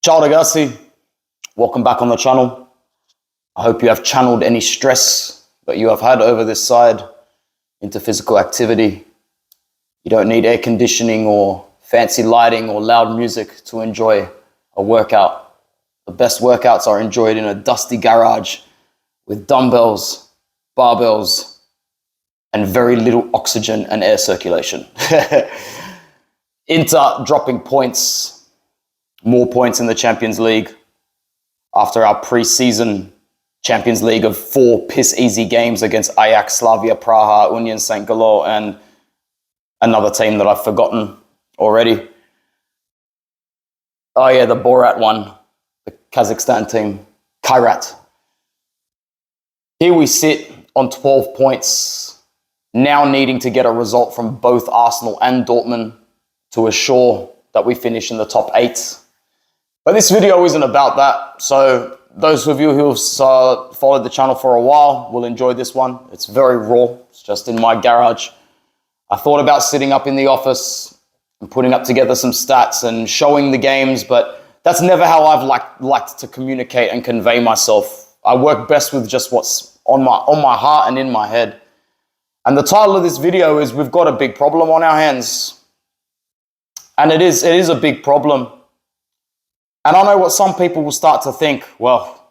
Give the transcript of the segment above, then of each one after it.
Ciao ragazzi, welcome back on the channel. I hope you have channeled any stress that you have had over this side into physical activity. You don't need air conditioning or fancy lighting or loud music to enjoy a workout. The best workouts are enjoyed in a dusty garage with dumbbells, barbells, and very little oxygen and air circulation. Inter dropping points. More points in the Champions League after our pre-season Champions League of 4 piss-easy games against Ajax, Slavia Praha, Union St. Galo, and another team that I've forgotten already. Oh yeah, the Borat one, the Kazakhstan team, Kairat. Here we sit on 12 points, now needing to get a result from both Arsenal and Dortmund to assure that we finish in the top 8. But this video isn't about that, so those of you who have followed the channel for a while will enjoy this one. It's very raw, it's just in my garage. I thought about sitting up in the office and putting up together some stats and showing the games, but that's never how I've liked to communicate and convey myself. I work best with just what's on my heart and in my head. And the title of this video is We've Got a Big Problem on Our Hands. And it is a big problem. And I know what some people will start to think, well,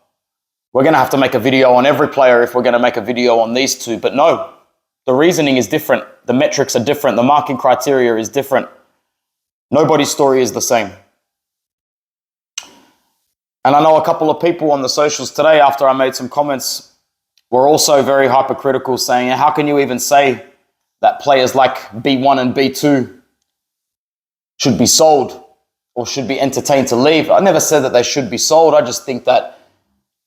we're going to have to make a video on every player if we're going to make a video on these two. But no, the reasoning is different. The metrics are different. The marking criteria is different. Nobody's story is the same. And I know a couple of people on the socials today, after I made some comments, were also very hypercritical, saying, how can you even say that players like B1 and B2 should be sold or should be entertained to leave? I never said that they should be sold. I just think that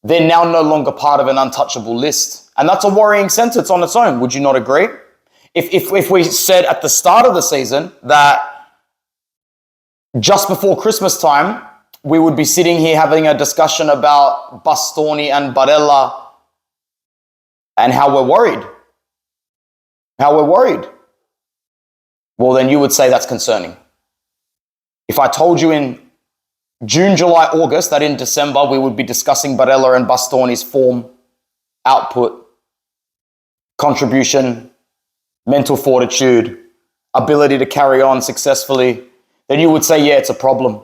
they're now no longer part of an untouchable list. And that's a worrying sentence on its own. Would you not agree? If we said at the start of the season that just before Christmas time, we would be sitting here having a discussion about Bastoni and Barella and how we're worried. Well, then you would say that's concerning. If I told you in June, July, August that in December we would be discussing Barella and Bastoni's form, output, contribution, mental fortitude, ability to carry on successfully, then you would say, yeah, it's a problem.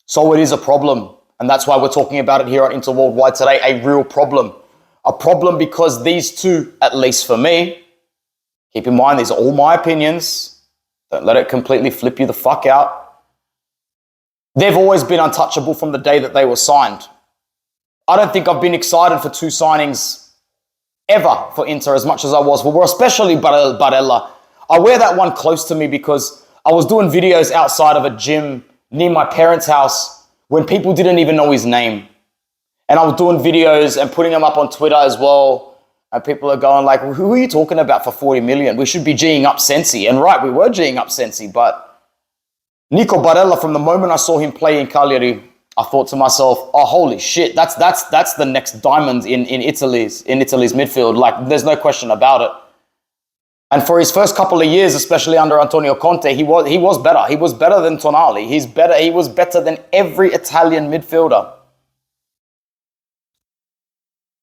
So it is a problem. And that's why we're talking about it here on Inter Worldwide today, a real problem. A problem because these two, at least for me, keep in mind, these are all my opinions. Don't let it completely flip you the fuck out. They've always been untouchable from the day that they were signed. I don't think I've been excited for 2 signings ever for Inter as much as I was for, especially Barella. I wear that one close to me because I was doing videos outside of a gym near my parents' house when people didn't even know his name. And I was doing videos and putting them up on Twitter as well. And people are going like, who are you talking about for 40 million? We should be G'ing up Sensi. And right, we were G'ing up Sensi, but Nico Barella, from the moment I saw him play in Cagliari, I thought to myself, oh, holy shit, that's the next diamond in Italy's midfield. Like, there's no question about it. And for his first couple of years, especially under Antonio Conte, he was better. He was better than Tonali. He was better than every Italian midfielder.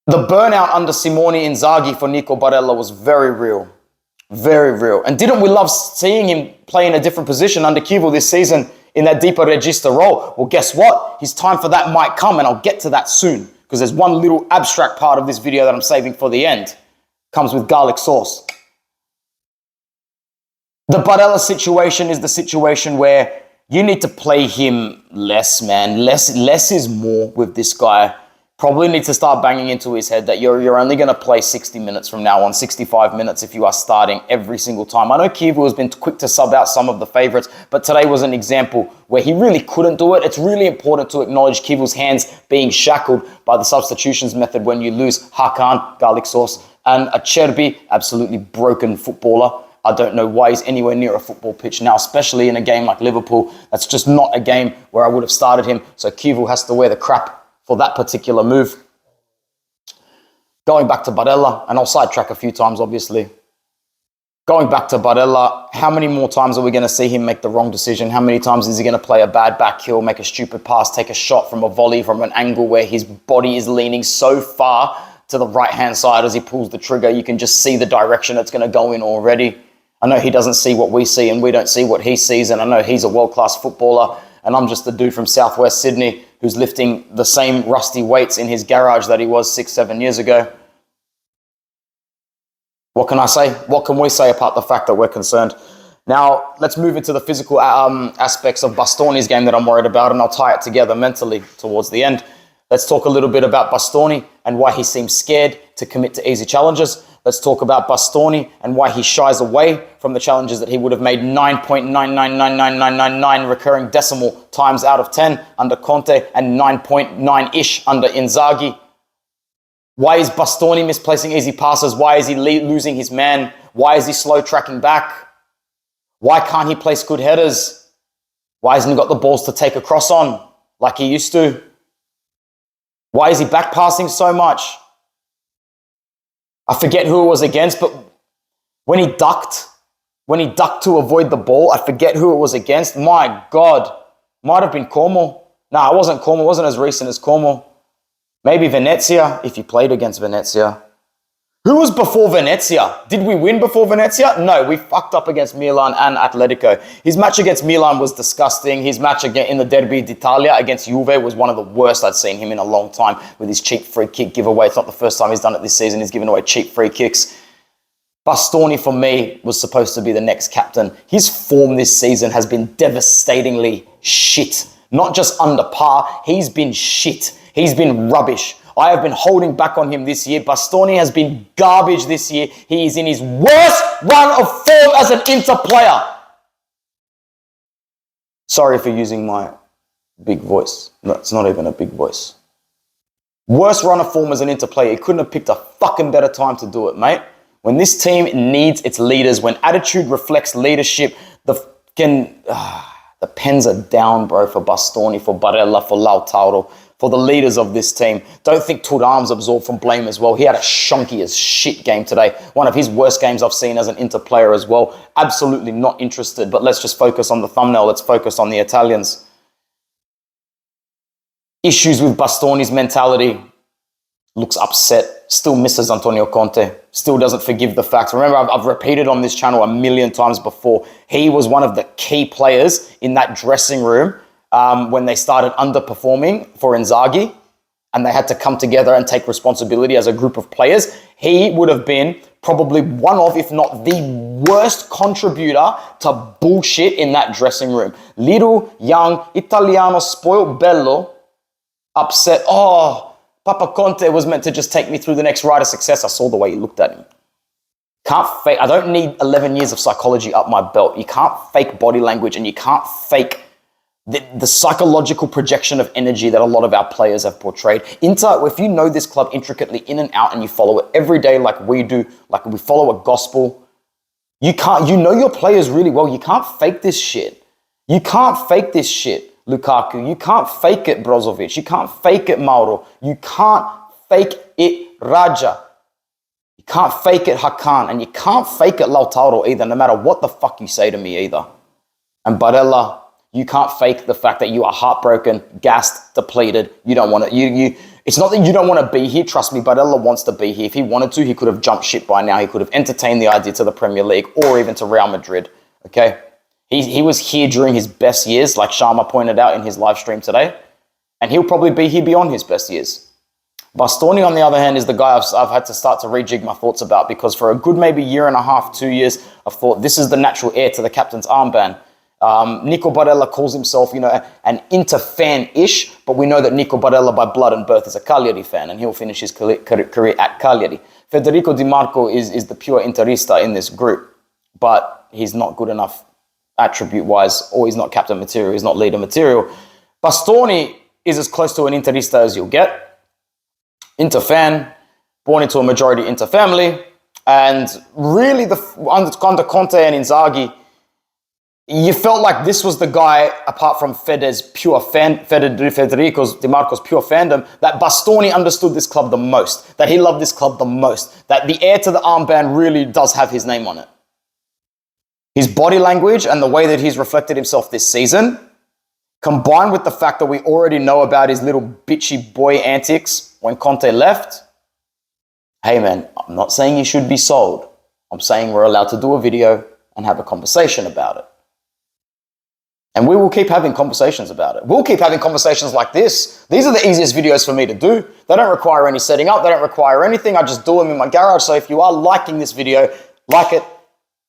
The burnout under Simone Inzaghi for Nico Barella was very real. Very real. And didn't we love seeing him play in a different position under Chievo this season in that deeper regista role? Well, guess what? His time for that might come, and I'll get to that soon because there's one little abstract part of this video that I'm saving for the end. Comes with garlic sauce. The Barella situation is the situation where you need to play him less, man. Less is more with this guy. Probably need to start banging into his head that you're only going to play 60 minutes from now on, 65 minutes if you are starting every single time. I know Chievo has been quick to sub out some of the favorites, but today was an example where he really couldn't do it. It's really important to acknowledge Chievo's hands being shackled by the substitutions method when you lose Hakan, garlic sauce, and Acerbi, absolutely broken footballer. I don't know why he's anywhere near a football pitch now, especially in a game like Liverpool. That's just not a game where I would have started him. So Chievo has to wear the crap for that particular move. Going back to Barella, and I'll sidetrack a few times, obviously. Going back to Barella, how many more times are we going to see him make the wrong decision? How many times is he going to play a bad back heel, make a stupid pass, take a shot from a volley from an angle where his body is leaning so far to the right-hand side as he pulls the trigger? You can just see the direction it's going to go in already. I know he doesn't see what we see and we don't see what he sees. And I know he's a world-class footballer and I'm just the dude from Southwest Sydney who's lifting the same rusty weights in his garage that he was 6-7 years ago. What can I say? What can we say apart the fact that we're concerned? Now, let's move into the physical aspects of Bastoni's game that I'm worried about, and I'll tie it together mentally towards the end. Let's talk a little bit about Bastoni and why he seems scared to commit to easy challenges. Let's talk about Bastoni and why he shies away from the challenges that he would have made 9.999999 recurring decimal times out of 10 under Conte and 9.9-ish under Inzaghi. Why is Bastoni misplacing easy passes? Why is he losing his man? Why is he slow tracking back? Why can't he place good headers? Why hasn't he got the balls to take a cross on like he used to? Why is he back passing so much? I forget who it was against, but when he ducked to avoid the ball, I forget who it was against. My God, might have been Como. No, it wasn't Como. It wasn't as recent as Como. Maybe Venezia, if you played against Venezia. Who was before Venezia? Did we win before Venezia? No, we fucked up against Milan and Atletico. His match against Milan was disgusting. His match in the Derby d'Italia against Juve was one of the worst I'd seen him in a long time with his cheap free kick giveaway. It's not the first time he's done it this season. He's given away cheap free kicks. Bastoni, for me, was supposed to be the next captain. His form this season has been devastatingly shit. Not just under par, he's been shit. He's been rubbish. I have been holding back on him this year. Bastoni has been garbage this year. He is in his worst run of form as an Inter player. Sorry for using my big voice. No, it's not even a big voice. Worst run of form as an Inter player. He couldn't have picked a fucking better time to do it, mate. When this team needs its leaders, when attitude reflects leadership, the pens are down, bro, for Bastoni, for Barella, for Lautaro, for the leaders of this team. Don't think Thuram's absorbed from blame as well. He had a shonky as shit game today. One of his worst games I've seen as an Inter player as well. Absolutely not interested, but let's just focus on the thumbnail. Let's focus on the Italians. Issues with Bastoni's mentality. Looks upset. Still misses Antonio Conte. Still doesn't forgive the facts. Remember, I've repeated on this channel a million times before. He was one of the key players in that dressing room when they started underperforming for Inzaghi and they had to come together and take responsibility as a group of players. He would have been probably one of, if not the worst contributor to bullshit in that dressing room. Little, young, Italiano, spoiled bello, upset. Oh, Papa Conte was meant to just take me through the next ride of success. I saw the way he looked at him. Can't fake. I don't need 11 years of psychology up my belt. You can't fake body language and you can't fake the psychological projection of energy that a lot of our players have portrayed. Inter, if you know this club intricately in and out and you follow it every day like we do, like we follow a gospel, you know your players really well. You can't fake this shit. You can't fake this shit, Lukaku. You can't fake it, Brozovic. You can't fake it, Mauro. You can't fake it, Raja. You can't fake it, Hakan. And you can't fake it, Lautaro either, no matter what the fuck you say to me either. And Barella, you can't fake the fact that you are heartbroken, gassed, depleted. You don't want to, it's not that you don't want to be here. Trust me, Barella wants to be here. If he wanted to, he could have jumped ship by now. He could have entertained the idea to the Premier League or even to Real Madrid. Okay. He was here during his best years, like Sharma pointed out in his live stream today. And he'll probably be here beyond his best years. Bastoni, on the other hand, is the guy I've had to start to rejig my thoughts about because for a good maybe year and a half, 2 years, I've thought this is the natural heir to the captain's armband. Nico Barella calls himself, an Inter fan-ish, but we know that Nico Barella by blood and birth is a Cagliari fan, and he'll finish his career at Cagliari. Federico Di Marco is the pure Interista in this group, but he's not good enough attribute-wise, or he's not captain material, he's not leader material. Bastoni is as close to an Interista as you'll get. Inter fan, born into a majority Inter family, and really under Conte and Inzaghi, you felt like this was the guy, apart from Federico Di Marco's pure fandom, that Bastoni understood this club the most, that he loved this club the most, that the heir to the armband really does have his name on it. His body language and the way that he's reflected himself this season, combined with the fact that we already know about his little bitchy boy antics when Conte left, hey man, I'm not saying he should be sold. I'm saying we're allowed to do a video and have a conversation about it. And we will keep having conversations about it. We'll keep having conversations like this. These are the easiest videos for me to do. They don't require any setting up. They don't require anything. I just do them in my garage. So if you are liking this video, like it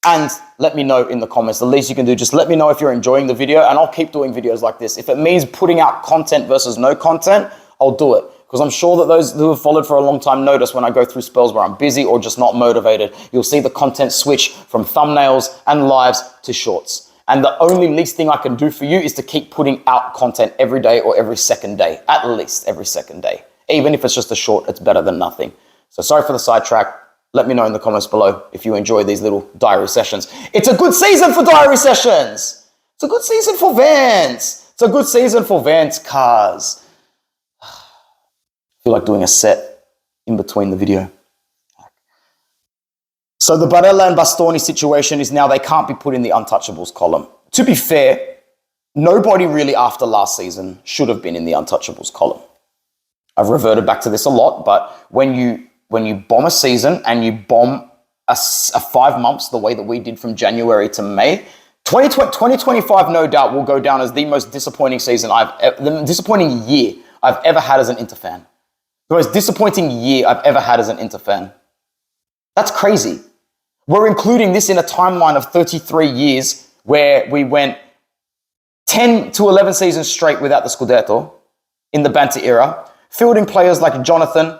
and let me know in the comments. The least you can do, just let me know if you're enjoying the video and I'll keep doing videos like this. If it means putting out content versus no content, I'll do it. Because I'm sure that those who have followed for a long time notice when I go through spells where I'm busy or just not motivated, you'll see the content switch from thumbnails and lives to shorts. And the only least thing I can do for you is to keep putting out content every day or every second day, at least every second day. Even if it's just a short, it's better than nothing. So sorry for the sidetrack. Let me know in the comments below if you enjoy these little diary sessions. It's a good season for diary sessions. It's a good season for vans. It's a good season for vans cars. I feel like doing a set in between the video. So the Barella and Bastoni situation is now they can't be put in the untouchables column. To be fair, nobody really after last season should have been in the untouchables column. I've reverted back to this a lot, but when you bomb a season and you bomb a 5 months the way that we did from January to May, 2025 no doubt will go down as the most disappointing disappointing year I've ever had as an Inter fan. The most disappointing year I've ever had as an Inter fan. That's crazy. We're including this in a timeline of 33 years where we went 10 to 11 seasons straight without the Scudetto in the Banter era, fielding players like Jonathan,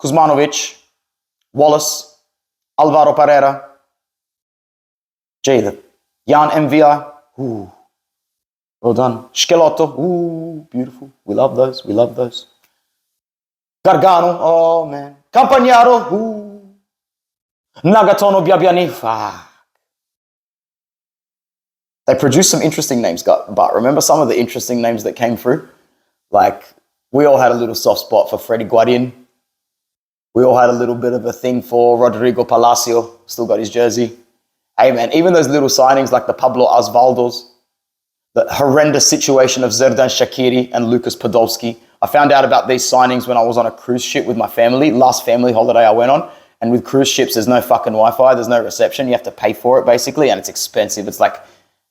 Kuzmanovic, Wallace, Alvaro Pereira, Jan Envia, ooh, well done. Schelotto, ooh, beautiful. We love those, we love those. Gargano, oh man. Campagnaro, ooh. Nagatono Biabiani, fuck. They produced some interesting names, but remember some of the interesting names that came through? Like, we all had a little soft spot for Freddy Guardian. We all had a little bit of a thing for Rodrigo Palacio, still got his jersey. Hey man, even those little signings like the Pablo Osvaldos, the horrendous situation of Zerdan Shaqiri and Lucas Podolski. I found out about these signings when I was on a cruise ship with my family, last family holiday I went on. And with cruise ships, there's no fucking Wi-Fi, there's no reception. You have to pay for it basically, and it's expensive. It's like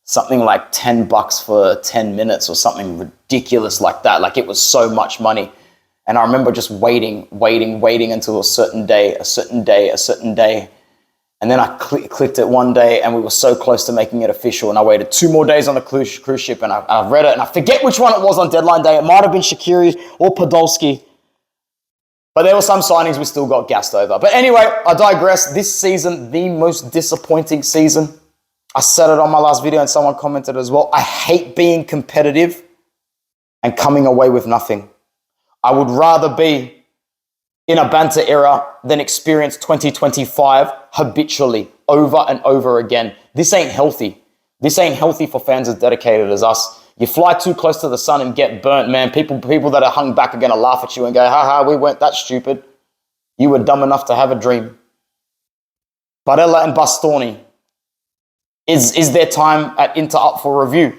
something like $10 for 10 minutes or something ridiculous like that. Like it was so much money. And I remember just waiting until a certain day. And then I clicked it one day and we were so close to making it official. And I waited 2 more days on the cruise ship and I read it and I forget which one it was on deadline day. It might have been Shaqiri or Podolski. But there were some signings we still got gassed over. But anyway, I digress. This season, the most disappointing season. I said it on my last video and someone commented as well. I hate being competitive and coming away with nothing. I would rather be in a banter era than experience 2025 habitually over and over again. This ain't healthy. This ain't healthy for fans as dedicated as us. You fly too close to the sun and get burnt, man. People that are hung back are going to laugh at you and go, haha, we weren't that stupid. You were dumb enough to have a dream. Barella and Bastoni. Is their time at Inter up for review?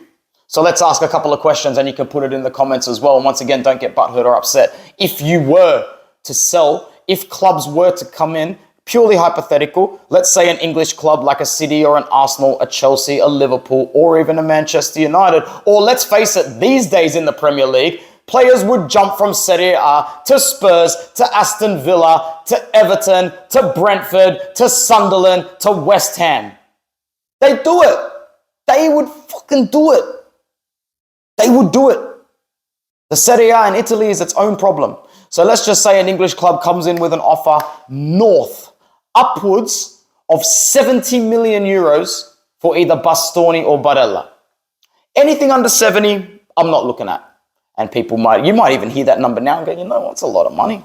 So let's ask a couple of questions and you can put it in the comments as well. And once again, don't get butthurt or upset. If you were to sell, if clubs were to come in, purely hypothetical, let's say an English club like a City or an Arsenal, a Chelsea, a Liverpool, or even a Manchester United, or let's face it, these days in the Premier League, players would jump from Serie A to Spurs, to Aston Villa, to Everton, to Brentford, to Sunderland, to West Ham. They do it. They would fucking do it. They would do it. The Serie A in Italy is its own problem. So let's just say an English club comes in with an offer upwards of 70 million euros for either Bastoni or Barella. Anything under 70, I'm not looking at. And you might even hear that number now and go, you know what, it's a lot of money.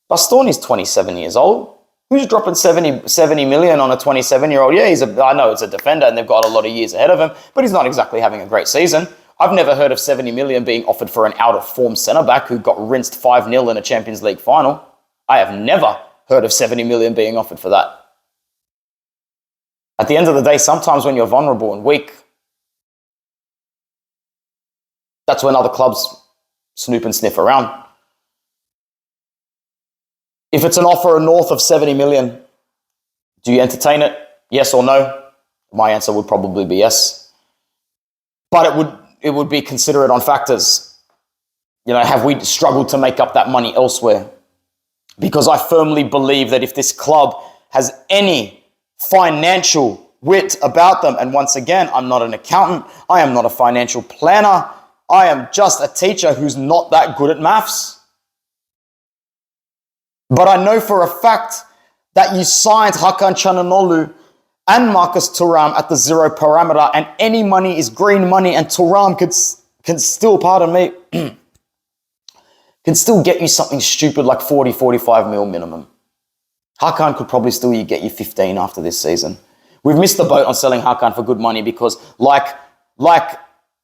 Bastoni's 27 years old. Who's dropping 70 million on a 27-year-old? Yeah, I know it's a defender and they've got a lot of years ahead of him, but he's not exactly having a great season. I've never heard of 70 million being offered for an out-of-form centre-back who got rinsed 5-0 in a Champions League final. I have never heard of 70 million being offered for that. At the end of the day, sometimes when you're vulnerable and weak, that's when other clubs snoop and sniff around. If it's an offer north of 70 million, do you entertain it? Yes or no? My answer would probably be yes. But it would be considerate on factors. You know, have we struggled to make up that money elsewhere? Because I firmly believe that if this club has any financial wit about them, and once again, I'm not an accountant, I am not a financial planner, I am just a teacher who's not that good at maths. But I know for a fact that you signed Hakan Çalhanoğlu and Marcus Thuram at the zero parameter, and any money is green money, and Thuram can still, pardon me, can still get you something stupid like 40, 45 mil minimum. Hakan could probably still get you 15 after this season. We've missed the boat on selling Hakan for good money because like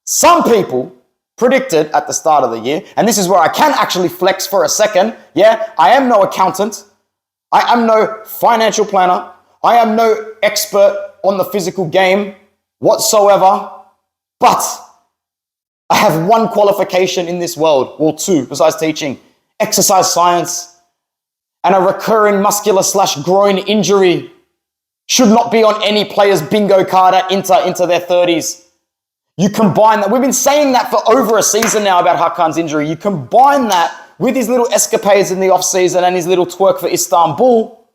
some people predicted at the start of the year, and this is where I can actually flex for a second. Yeah, I am no accountant. I am no financial planner. I am no expert on the physical game whatsoever, but I have one qualification in this world, well, two, besides teaching: exercise science. And a recurring muscular/groin injury should not be on any player's bingo card at Inter into their 30s. You combine that, we've been saying that for over a season now about Hakan's injury. You combine that with his little escapades in the off-season and his little twerk for Istanbul.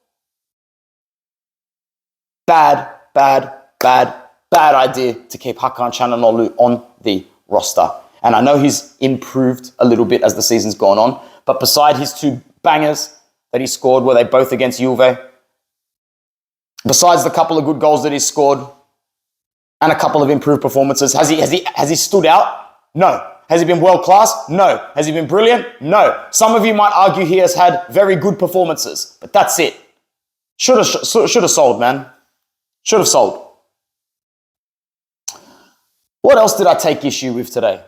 Bad idea to keep Hakan Çalhanoğlu on the roster. And I know he's improved a little bit as the season's gone on, but beside his two bangers that he scored, were they both against Juve? Besides the couple of good goals that he scored and a couple of improved performances, has he stood out? No. Has he been world class? No. Has he been brilliant? No. Some of you might argue he has had very good performances, but that's it. Should have sold, man. Should have sold. What else did I take issue with today?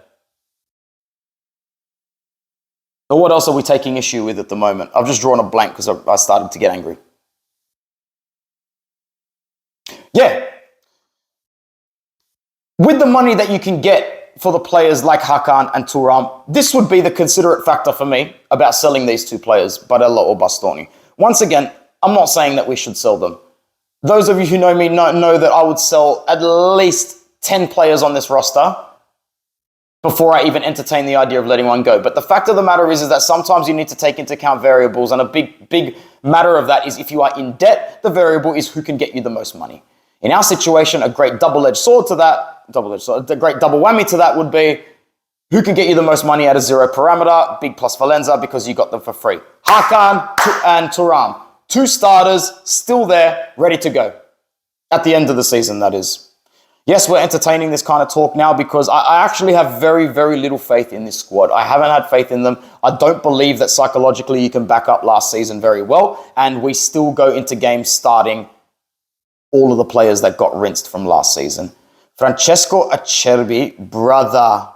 Or what else are we taking issue with at the moment? I've just drawn a blank because I started to get angry. Yeah. With the money that you can get for the players like Hakan and Thuram, this would be the considerate factor for me about selling these two players, Barella or Bastoni. Once again, I'm not saying that we should sell them. Those of you who know me know that I would sell at least 10 players on this roster before I even entertain the idea of letting one go. But the fact of the matter is that sometimes you need to take into account variables, and a big matter of that is if you are in debt, the variable is who can get you the most money. In our situation, a great double-edged sword to that, the great double whammy to that would be who can get you the most money at a zero parameter, big plus Valenza, because you got them for free. Hakan and Thuram, two starters, still there, ready to go. At the end of the season, that is. Yes, we're entertaining this kind of talk now because I actually have very, very little faith in this squad. I haven't had faith in them. I don't believe that psychologically you can back up last season very well, and we still go into games starting all of the players that got rinsed from last season. Francesco Acerbi, brother,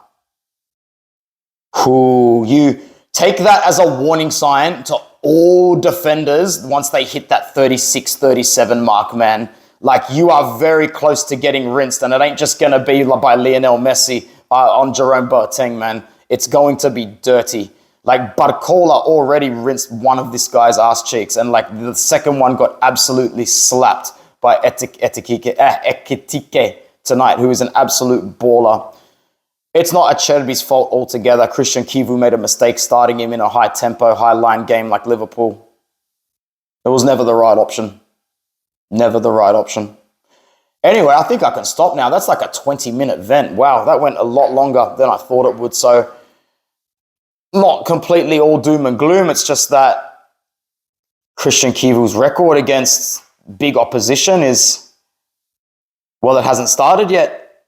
who you take that as a warning sign to all defenders once they hit that 36, 37 mark, man. Like, you are very close to getting rinsed, and it ain't just going to be by Lionel Messi on Jerome Boateng, man. It's going to be dirty. Like, Barcola already rinsed one of this guy's ass cheeks, and like the second one got absolutely slapped by Ekitike tonight, who is an absolute baller. It's not Acerbi's fault altogether. Christian Kivu made a mistake starting him in a high-tempo, high-line game like Liverpool. It was never the right option. Never the right option. Anyway, I think I can stop now. That's like a 20-minute vent. Wow, that went a lot longer than I thought it would. So, not completely all doom and gloom. It's just that Christian Kivu's record against big opposition is, well, it hasn't started yet.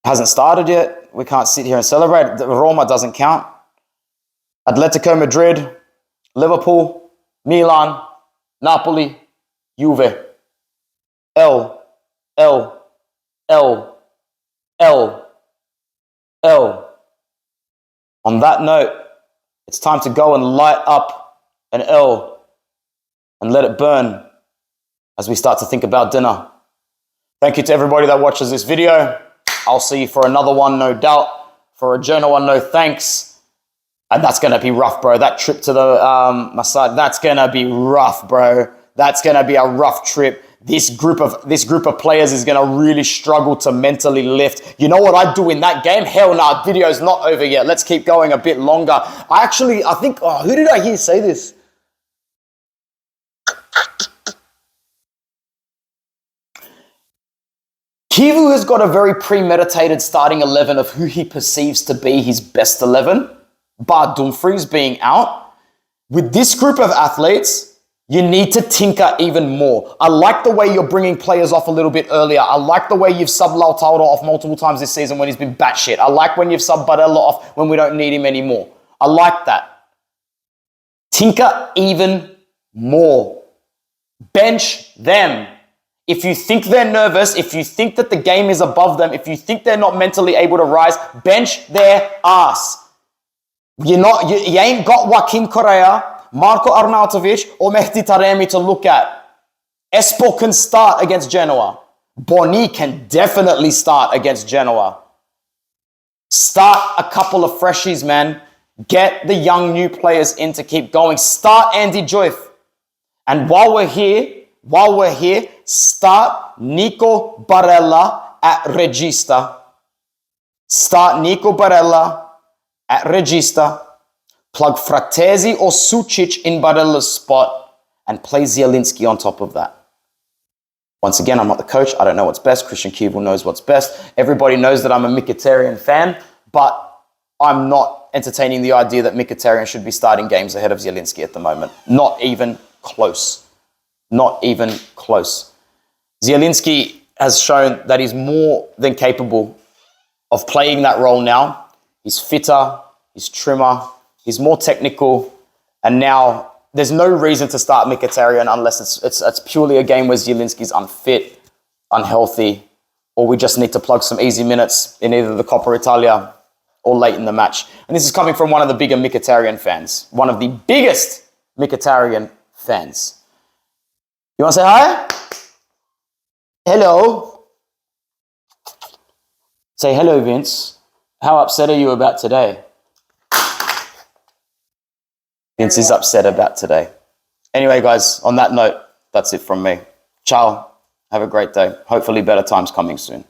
Hasn't started yet. We can't sit here and celebrate. Roma doesn't count. Atletico Madrid, Liverpool, Milan, Napoli, Juve. L. On that note, it's time to go and light up an L and let it burn. as we start to think about dinner. Thank you to everybody that watches this video. I'll see you for another one, no doubt. For a Genoa, no thanks. And that's going to be rough, bro. That trip to the massage, that's going to be rough, bro. That's going to be a rough trip. This group of players is going to really struggle to mentally lift. You know what I'd do in that game? Hell nah, video's not over yet. Let's keep going a bit longer. I think, who did I hear say this? Kivu has got a very premeditated starting 11 of who he perceives to be his best 11, bar Dumfries being out. With this group of athletes, you need to tinker even more. I like the way you're bringing players off a little bit earlier. I like the way you've subbed Lautaro off multiple times this season when he's been batshit. I like when you've subbed Barella off when we don't need him anymore. I like that. Tinker even more. Bench them. If you think they're nervous, if you think that the game is above them, if you think they're not mentally able to rise, bench their ass. You ain't got Joaquin Correa, Marco Arnautovic, or Mehdi Taremi to look at. Espor can start against Genoa. Boni can definitely start against Genoa. Start a couple of freshies, man. Get the young new players in to keep going. Start Andy Joyce. And while we're here, start Nico Barella at Regista. Start Nico Barella at Regista. Plug Fratesi or Sucic in Barella's spot and play Zielinski on top of that. Once again, I'm not the coach. I don't know what's best. Christian Kiewel knows what's best. Everybody knows that I'm a Mkhitaryan fan, but I'm not entertaining the idea that Mkhitaryan should be starting games ahead of Zielinski at the moment. Not even close. Not even close. Zielinski has shown that he's more than capable of playing that role now. He's fitter, he's trimmer, he's more technical, and now there's no reason to start Mkhitaryan unless it's purely a game where Zielinski's unfit, unhealthy, or we just need to plug some easy minutes in either the Coppa Italia or late in the match. And this is coming from one of the bigger Mkhitaryan fans, one of the biggest Mkhitaryan fans. You want to say hi? Hello. Say hello, Vince. How upset are you about today? Vince is upset about today. Anyway, guys, on that note, that's it from me. Ciao. Have a great day. Hopefully better times coming soon.